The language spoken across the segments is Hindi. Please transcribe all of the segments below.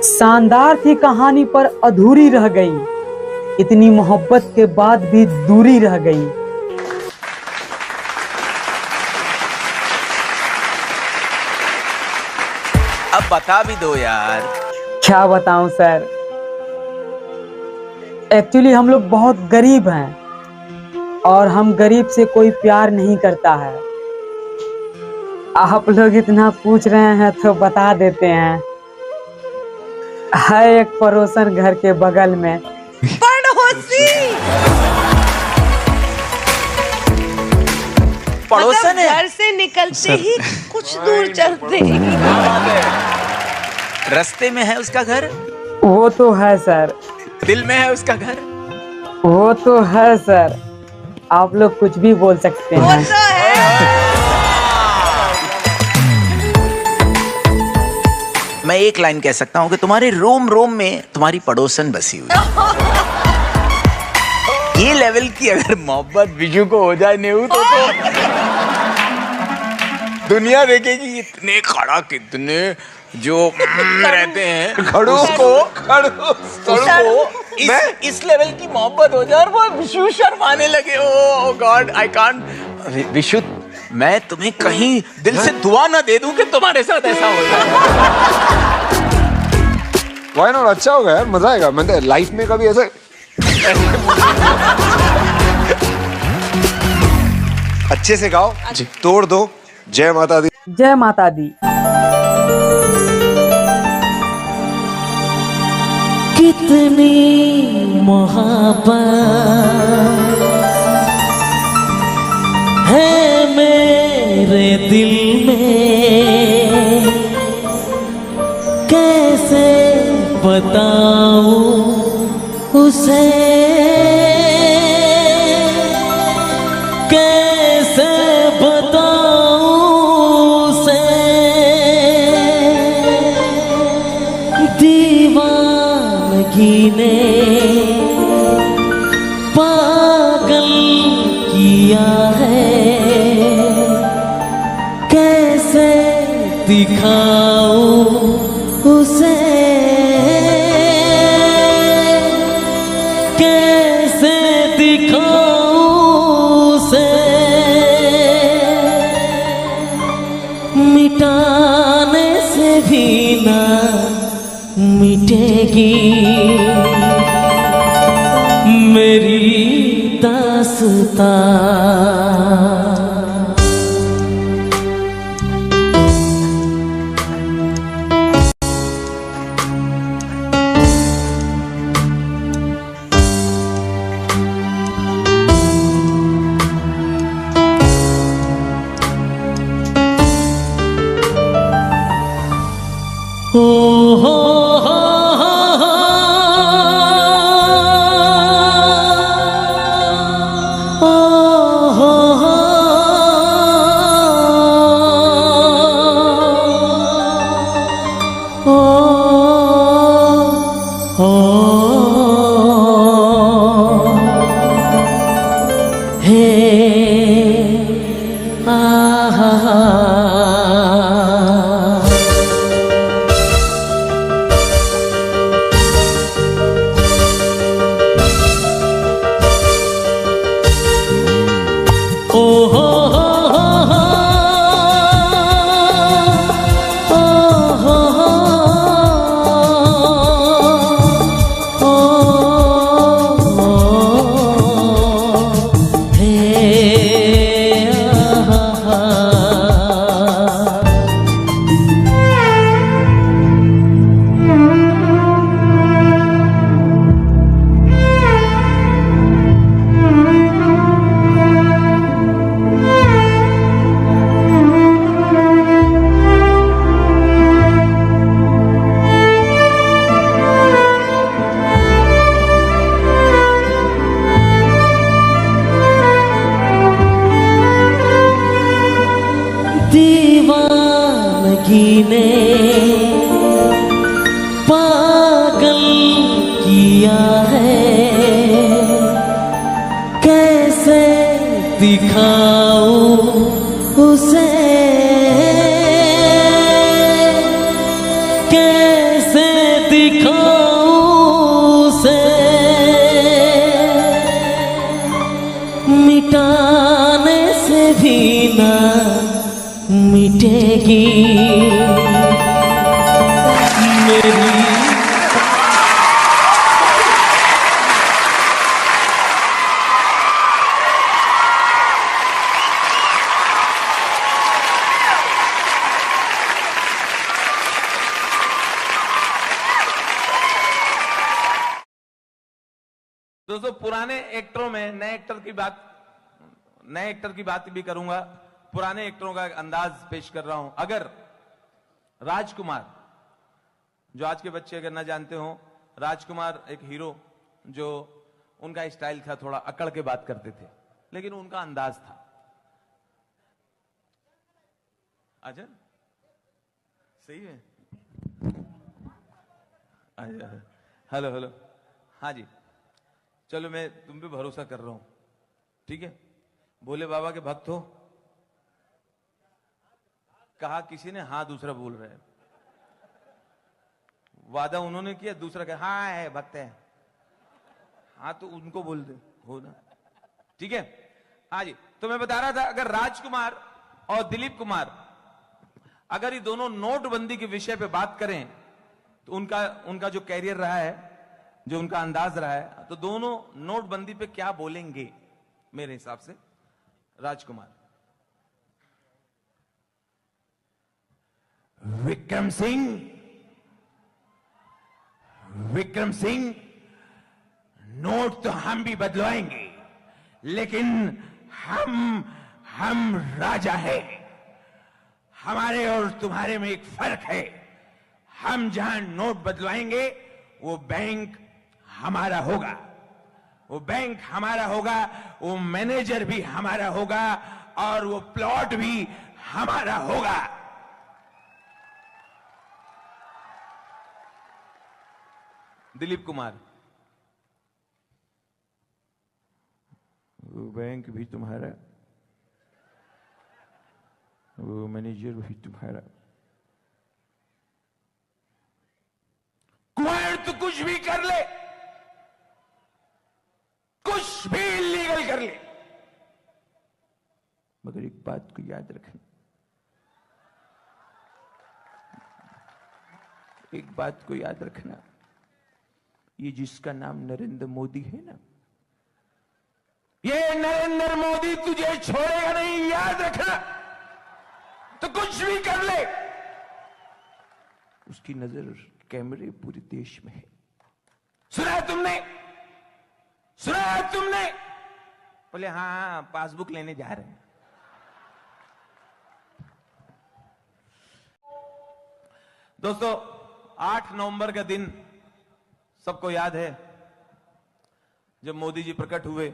शानदार थी कहानी पर अधूरी रह गई, इतनी मोहब्बत के बाद भी दूरी रह गई। अब बता भी दो यार। क्या बताऊं सर, एक्चुअली हम लोग बहुत गरीब हैं और हम गरीब से कोई प्यार नहीं करता है। आप लोग इतना पूछ रहे हैं तो बता देते हैं। है एक पड़ोसन घर के बगल में। पड़ोसन है? घर से निकलते ही कुछ दूर चलते ही रास्ते में है उसका घर? वो तो है सर। दिल में है उसका घर? वो तो है सर। आप लोग कुछ भी बोल सकते हैं। मैं एक लाइन कह सकता हूँ कि तुम्हारे रोम रोम में तुम्हारी पड़ोसन बसी हुई है। ये लेवल की अगर मोहब्बत विजू को हो जाए नेहू तो दुनिया देखेगी। इतने खड़ा कितने जो रहते हैं खड़ूस को इस लेवल की मोहब्बत हो जाए और वो विशु शर्माने लगे। ओ गॉड आई कांट। विशु मैं तुम्हें कहीं दिल से दुआ ना दे दूं कि तुम्हारे साथ ऐसा हो जाए। Why not? अच्छा होगा यार, मजा आएगा। मैं लाइफ में कभी ऐसा अच्छे से गाओ, तोड़ दो। जय माता दी। जय माता दी। कितनी मोहब्बत है मेरे दिल में, कैसे बताऊं उसे, कैसे बताऊं उसे। दीवानगी ने पागल किया है, कैसे दिखाऊं उसे, कैसे दिखाऊं उसे। मिटाने से भी ना मिटेगी मेरी दास्तां। की मेरी दोस्तों पुराने एक्टरों में नए एक्टर की बात भी करूंगा। पुराने एक्टरों का अंदाज पेश कर रहा हूं। अगर राजकुमार, जो आज के बच्चे अगर ना जानते हो, राजकुमार एक हीरो जो उनका स्टाइल था, थोड़ा अकड़ के बात करते थे, लेकिन उनका अंदाज था। अच्छा सही है। अच्छा हेलो हेलो, हाँ जी, चलो मैं तुम पे भरोसा कर रहा हूं, ठीक है। भोले बाबा के भक्त हो, कहा किसी ने, हाँ दूसरा बोल रहा है। वादा उन्होंने किया, दूसरा कहा हाँ है भक्त है, हाँ तो उनको बोल दे हो ना, ठीक है। हाँ जी, तो मैं बता रहा था, अगर राजकुमार और दिलीप कुमार अगर ये दोनों नोटबंदी के विषय पे बात करें तो उनका जो कैरियर रहा है, जो उनका अंदाज रहा है, तो दोनों नोटबंदी पे क्या बोलेंगे मेरे हिसाब से। राजकुमार, विक्रम सिंह, नोट तो हम भी बदलवाएंगे, लेकिन हम राजा है। हमारे और तुम्हारे में एक फर्क है। हम जहां नोट बदलवाएंगे वो बैंक हमारा होगा, वो बैंक हमारा होगा, वो मैनेजर भी हमारा होगा, और वो प्लॉट भी हमारा होगा। दिलीप कुमार, वो बैंक भी तुम्हारा, वो मैनेजर भी तुम्हारा। कुमार तो कुछ भी कर ले, कुछ भी इलीगल कर ले, मगर एक बात को याद रखना, एक बात को याद रखना, ये जिसका नाम नरेंद्र मोदी है ना, ये नरेंद्र मोदी तुझे छोड़ेगा नहीं, याद रखना। तो कुछ भी कर ले, उसकी नजर कैमरे पूरे देश में है। सुना तुमने? बोले हाँ पासबुक लेने जा रहे हैं। दोस्तों 8 नवंबर का दिन सबको याद है, जब मोदी जी प्रकट हुए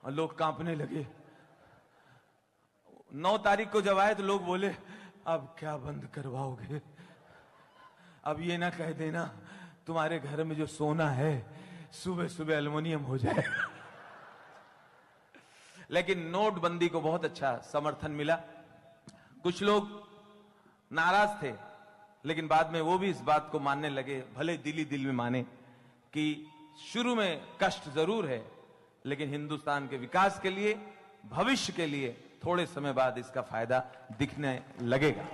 और लोग कांपने लगे। 9 तारीख को जब आए तो लोग बोले अब क्या बंद करवाओगे, अब ये ना कह देना तुम्हारे घर में जो सोना है सुबह सुबह एल्युमिनियम हो जाए। लेकिन नोटबंदी को बहुत अच्छा समर्थन मिला। कुछ लोग नाराज थे, लेकिन बाद में वो भी इस बात को मानने लगे, भले दिल में माने कि शुरू में कष्ट जरूर है, लेकिन हिंदुस्तान के विकास के लिए, भविष्य के लिए थोड़े समय बाद इसका फायदा दिखने लगेगा।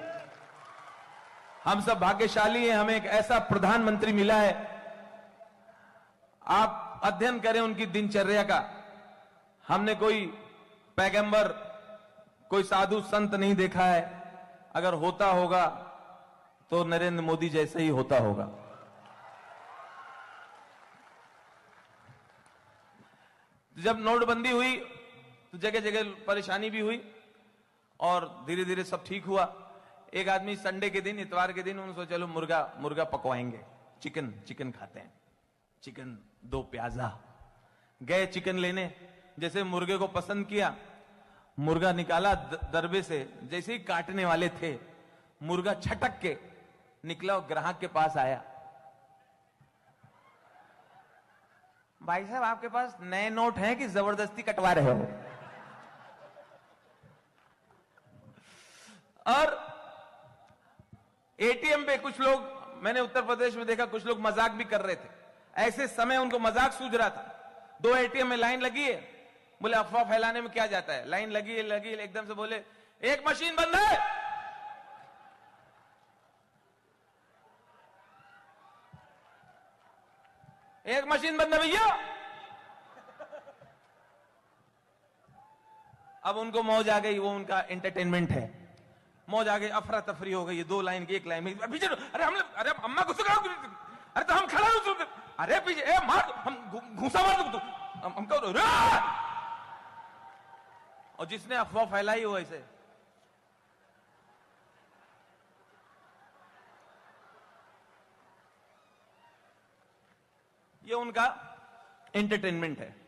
हम सब भाग्यशाली हैं, हमें एक ऐसा प्रधानमंत्री मिला है। आप अध्ययन करें उनकी दिनचर्या का। हमने कोई पैगंबर, कोई साधु संत नहीं देखा है। अगर होता होगा तो नरेंद्र मोदी जैसे ही होता होगा। जब नोटबंदी हुई तो जगह जगह परेशानी भी हुई और धीरे धीरे सब ठीक हुआ। एक आदमी संडे के दिन, इतवार के दिन, उन्होंने सोचा चलो मुर्गा पकवाएंगे, चिकन खाते हैं, चिकन 2 प्याजा। गए चिकन लेने, जैसे मुर्गे को पसंद किया, मुर्गा निकाला दरबे से, जैसे ही काटने वाले थे मुर्गा छटक के निकला और ग्राहक के पास आया। भाई साहब आपके पास नए नोट हैं कि जबरदस्ती कटवा रहे हो? और एटीएम पे कुछ लोग, मैंने उत्तर प्रदेश में देखा, कुछ लोग मजाक भी कर रहे थे। ऐसे समय उनको मजाक सूझ रहा था। 2 एटीएम में लाइन लगी है, बोले अफवाह फैलाने में क्या जाता है, लाइन लगी है, एकदम से बोले एक मशीन बंद है। एक मशीन बंद है भैया। अब उनको मौज आ गई, वो उनका एंटरटेनमेंट है। मौज आ गई, अफरा तफरी हो गई, ये 2 लाइन की 1 लाइन में पीछे। अरे हम, अरे अम्मा गुस्सा करो, अरे तो हम खड़ा हो, अरे पीछे ए मार, हम घूसा मार दो, हम कहो और जिसने अफवाह फैलाई हो ऐसे, ये उनका एंटरटेनमेंट है।